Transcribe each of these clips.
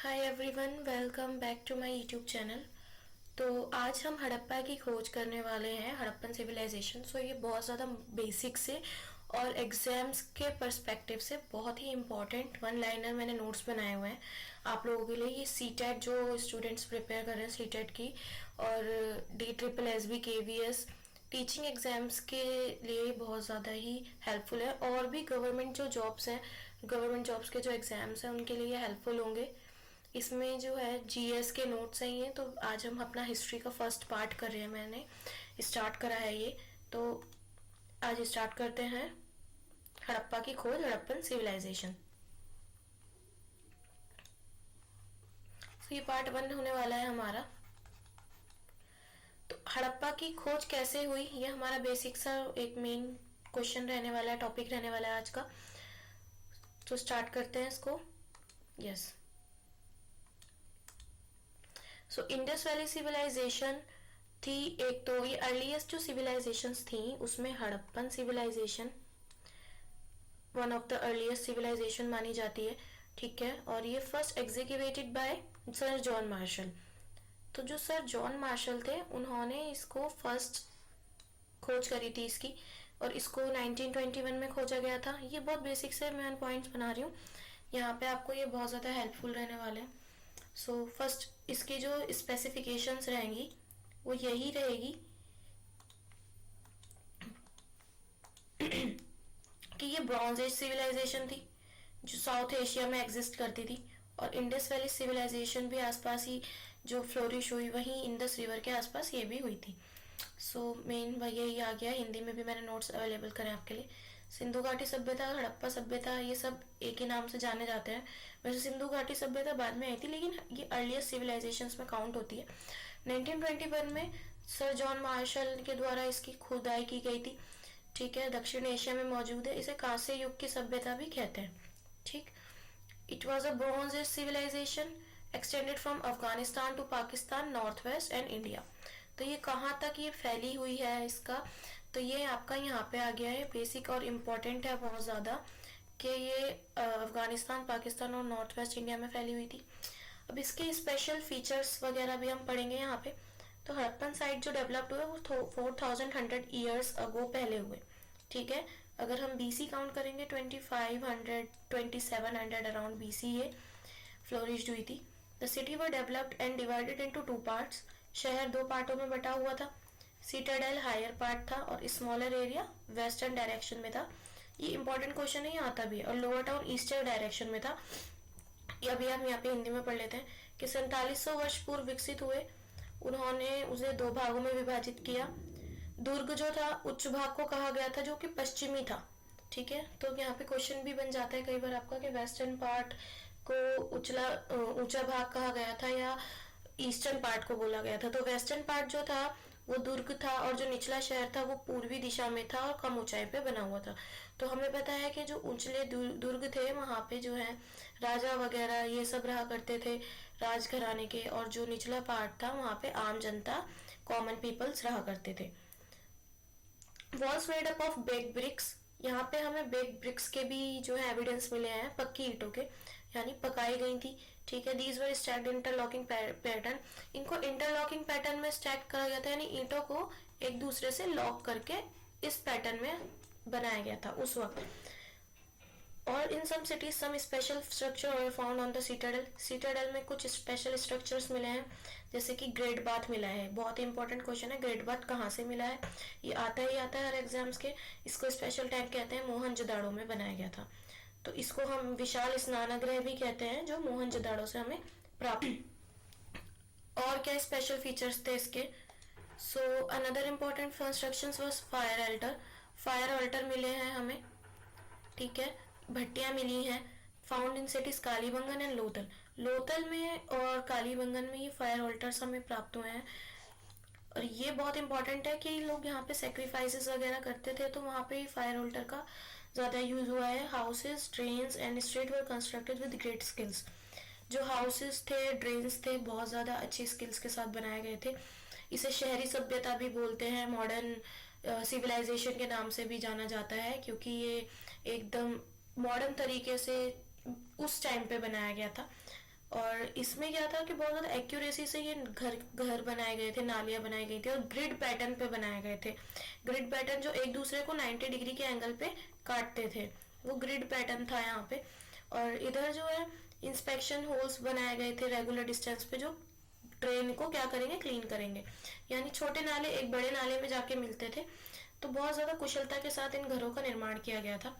Hi everyone, welcome back to my YouTube channel. तो आज हम हड़प्पा की खोज करने वाले हैं, हड़प्पन सिविलाइजेशन। सो ये बहुत ज़्यादा बेसिक से और एग्जाम्स के पर्सपेक्टिव से बहुत ही इम्पॉर्टेंट वन लाइनर मैंने नोट्स बनाए हुए हैं आप लोगों के लिए। ये सीटेट जो स्टूडेंट्स प्रिपेयर कर रहे हैं सीटेट की और DSSS टीचिंग एग्जाम्स के लिए बहुत ज़्यादा ही हेल्पफुल है। और भी गवर्नमेंट जो जॉब्स हैं, गवर्नमेंट जॉब्स के जो एग्ज़ाम्स हैं उनके लिए हेल्पफुल होंगे। इसमें जो है जीएस के नोट्स हैं ये। तो आज हम अपना हिस्ट्री का फर्स्ट पार्ट कर रहे हैं, मैंने स्टार्ट करा है ये। तो आज स्टार्ट करते हैं हड़प्पा की खोज, हड़प्पन सिविलाइजेशन। तो ये पार्ट 1 होने वाला है हमारा। तो हड़प्पा की खोज कैसे हुई, ये हमारा बेसिक सा एक मेन क्वेश्चन रहने वाला है, टॉपिक रहने वाला है आज का। तो स्टार्ट करते हैं इसको। Yes, so Indus Valley civilization थी एक। तो ये अर्लीस्ट जो सिविलाइजेशंस थी उसमें Harappan civilization one of the earliest civilization मानी जाती है, ठीक है। और ये first executed by sir John Marshall. तो जो सर जॉन मार्शल थे उन्होंने इसको फर्स्ट खोज करी थी इसकी, और इसको 1921 में खोजा गया था। ये बहुत बेसिक से मैं पॉइंट्स बना रही हूँ यहाँ पे, आपको ये बहुत ज़्यादा हेल्पफुल रहने वाले हैं। सो फर्स्ट इसकी जो स्पेसिफिकेशंस रहेंगी वो यही रहेगी कि ये ब्रॉन्ज एज सिविलाइजेशन थी जो साउथ एशिया में एग्जिस्ट करती थी, और इंडस वैली सिविलाइजेशन भी आसपास ही जो फ्लोरिश हुई वहीं इंडस रिवर के आसपास ये भी हुई थी। सो मेन वही यही आ गया। हिंदी में भी मैंने नोट्स अवेलेबल करें आपके लिए। सिंधु घाटी सभ्यता, हड़प्पा सभ्यता, ये सब एक ही नाम से जाने जाते हैं। वैसे सिंधु घाटी सभ्यता बाद में आई थी, लेकिन ये अर्लीस्ट सिविलाइजेशंस में काउंट होती है। 1921 में सर जॉन मार्शल के द्वारा इसकी खुदाई की गई थी, ठीक है। दक्षिण एशिया में मौजूद है, इसे कांस्य युग की सभ्यता भी कहते हैं, ठीक। It was a bronze age civilization extended from Afghanistan to Pakistan, north west and India. तो ये कहाँ तक ये फैली हुई है इसका, तो ये आपका यहाँ पे आ गया है। बेसिक और इम्पोर्टेंट है बहुत ज़्यादा कि ये अफगानिस्तान, पाकिस्तान और नॉर्थ वेस्ट इंडिया में फैली हुई थी। अब इसके स्पेशल फीचर्स वगैरह भी हम पढ़ेंगे यहाँ पे। तो हड़प्पन साइट जो डेवलप्ड हुए वो 4100 ईयर्स अगो पहले हुए, ठीक है। अगर हम बीसी काउंट करेंगे 2500 2700 अराउंड बीसी ये फ्लोरिश्ड हुई थी। The city were developed and divided into 2 parts. शहर 2 पार्टों में बटा हुआ था। सिटाडेल हायर पार्ट था और स्मॉलर एरिया वेस्टर्न डायरेक्शन में था। ये इंपॉर्टेंट क्वेश्चन है, आता भी है। और लोअर टाउन ईस्टर्न डायरेक्शन में था। अभी हम यहाँ पे हिंदी में पढ़ लेते हैं कि 4700 वर्ष पूर्व विकसित हुए। उन्होंने उसे 2 भागों में विभाजित किया। दुर्ग जो था उच्च भाग को कहा गया था जो कि पश्चिमी था, ठीक है। तो यहाँ पे क्वेश्चन भी बन जाता है कई बार आपका कि वेस्टर्न पार्ट को ऊंचा भाग कहा गया था या ईस्टर्न पार्ट को बोला गया था। तो वेस्टर्न पार्ट जो था वो दुर्ग था, और जो निचला शहर था वो पूर्वी दिशा में था और कम ऊंचाई पे बना हुआ था। तो हमें पता है कि जो ऊंचले दुर्ग थे वहां पे जो है राजा वगैरह ये सब रहा करते थे राजघराने के, और जो निचला पार्ट था वहां पे आम जनता, कॉमन पीपल्स रहा करते थे। Walls made up of baked bricks. यहाँ पे हमें बेक्ड ब्रिक्स के भी जो है एविडेंस मिले हैं, पक्की ईंटों के, यानी पकाई गई थी, ठीक है। These were stacked interlocking pattern. इनको इंटरलॉकिंग पैटर्न में स्टैक करा गया था, यानी ईंटों को एक दूसरे से लॉक करके इस पैटर्न में बनाया गया था उस वक्त। और in some cities some special structure were found on the citadel. Citadel में कुछ स्पेशल स्ट्रक्चर्स मिले हैं, जैसे कि ग्रेट बाथ मिला है। बहुत ही इंपॉर्टेंट क्वेश्चन है, ग्रेट बाथ कहाँ से मिला है, ये आता ही आता है हर एग्जाम्स के। इसको स्पेशल टैंक कहते हैं, मोहनजोदाड़ो में बनाया गया था। तो इसको हम विशाल स्नानगृह भी कहते हैं जो मोहनजोदाड़ो से हमें प्राप्त। और क्या स्पेशल फीचर्स थे इसके, so another important constructions was fire alter. Fire alter मिले हैं हमें, ठीक है। भट्टियां मिली हैं। Found in cities Kalibangan and Lothal. Lothal में और कालीबंगन में ये फायर ऑल्टर्स हमें प्राप्त हुए हैं। और ये बहुत इंपॉर्टेंट है कि लोग यहाँ पे सेक्रीफाइसेस वगैरह करते थे, तो वहाँ पे फायर ऑल्टर का ज़्यादा यूज हुआ है। Houses, drains and street were constructed with great skills. जो हाउसेज थे, ड्रेन्स थे, बहुत ज़्यादा अच्छी स्किल्स के साथ बनाए गए थे। इसे शहरी सभ्यता भी बोलते हैं, मॉडर्न सिविलाइजेशन के नाम से भी जाना जाता है, क्योंकि ये एकदम मॉडर्न तरीके से उस टाइम पे बनाया गया था। और इसमें क्या था कि बहुत ज़्यादा एक्यूरेसी से ये घर बनाए गए थे, नालियाँ बनाई गई थी और ग्रिड पैटर्न पे बनाए गए थे। ग्रिड पैटर्न जो एक दूसरे को 90 डिग्री के एंगल पे काटते थे, वो ग्रिड पैटर्न था यहाँ पे। और इधर जो है इंस्पेक्शन होल्स बनाए गए थे रेगुलर डिस्टेंस पे, जो ट्रेन को क्या करेंगे, क्लीन करेंगे। यानी छोटे नाले एक बड़े नाले में जाके मिलते थे। तो बहुत ज़्यादा कुशलता के साथ इन घरों का निर्माण किया गया था।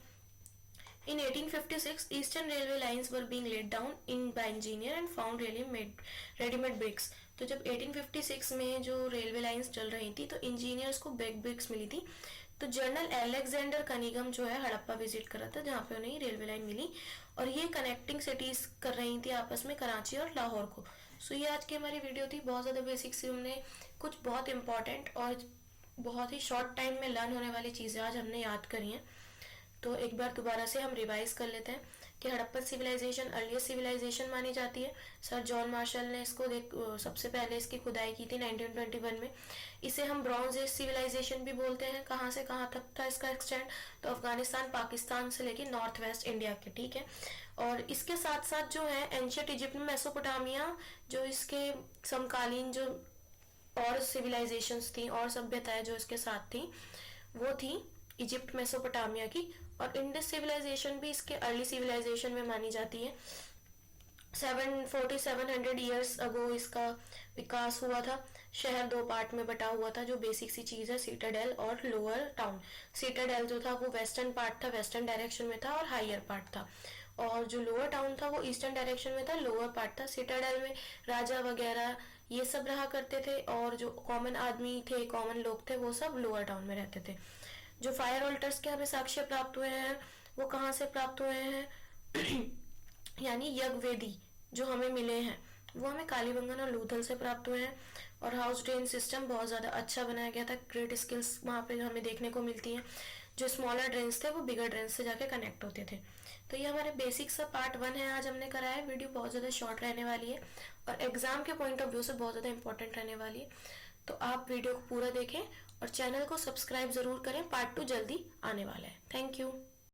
In 1856, Eastern Railway lines were being laid down in by engineer and found ready-made bricks. तो जब 1856 में जो रेलवे लाइंस चल रही थी तो इंजीनियर्स को ब्रिक्स मिली थी। तो जनरल अलेक्जेंडर कनिगम जो है हड़प्पा विजिट कर रहा था, जहाँ पे उन्हें रेलवे लाइन मिली और ये कनेक्टिंग सिटीज कर रही थी आपस में, कराची और लाहौर को। सो ये आज की हमारी वीडियो थी। बहुत ज़्यादा बेसिक से हमने कुछ बहुत इंपॉर्टेंट और बहुत ही शॉर्ट टाइम में लर्न होने वाली चीज़ें आज हमने याद करी हैं। तो एक बार दोबारा से हम रिवाइज कर लेते हैं कि हड़प्पन सिविलाइजेशन अर्लीस्ट सिविलाइजेशन मानी जाती है। सर जॉन मार्शल ने इसको सबसे पहले इसकी खुदाई की थी 1921 में। इसे हम ब्रॉन्ज एज सिविलाइजेशन भी बोलते हैं। कहाँ से कहाँ तक था इसका एक्सटेंड, तो अफगानिस्तान पाकिस्तान से लेके नॉर्थ वेस्ट इंडिया के, ठीक है। और इसके साथ साथ जो है एंशियंट इजिप्ट में मेसोपोटामिया, जो इसके समकालीन जो और सिविलाइजेशंस थी और सभ्यताएं जो इसके साथ थी, वो थी इजिप्ट मेसोपोटामिया की। और इंडस सिविलाइजेशन भी इसके अर्ली सिविलाइजेशन में मानी जाती है। 700 ईयर्स अगो इसका विकास हुआ था। शहर दो पार्ट में बटा हुआ था, जो बेसिक सी चीज है, सिटाडेल और लोअर टाउन। सिटाडेल जो था वो वेस्टर्न पार्ट था, वेस्टर्न डायरेक्शन में था और हायर पार्ट था। और जो लोअर टाउन था वो ईस्टर्न डायरेक्शन में था, लोअर पार्ट था। सिटाडेल में राजा वगैरह ये सब रहा करते थे और जो कॉमन आदमी थे, कॉमन लोग थे, वो सब लोअर टाउन में रहते थे। जो फायर ऑल्टर्स के हमें साक्ष्य प्राप्त हुए हैं वो कहाँ से प्राप्त हुए हैं यानी यज्ञवेदी जो हमें मिले हैं वो हमें कालीबंगन और लूथल से प्राप्त हुए हैं। और हाउस ड्रेन सिस्टम बहुत ज़्यादा अच्छा बनाया गया था। ग्रेट स्किल्स वहाँ पे हमें देखने को मिलती हैं। जो स्मॉलर ड्रेन्स थे वो बिगर ड्रेन्स से जाके कनेक्ट होते थे। तो ये हमारे बेसिक सा पार्ट 1 है, आज हमने कराया है। वीडियो बहुत ज़्यादा शॉर्ट रहने वाली है और एग्जाम के पॉइंट ऑफ व्यू से बहुत ज़्यादा इंपॉर्टेंट रहने वाली है। तो आप वीडियो को पूरा देखें और चैनल को सब्सक्राइब ज़रूर करें। पार्ट 2 जल्दी आने वाला है। Thank you.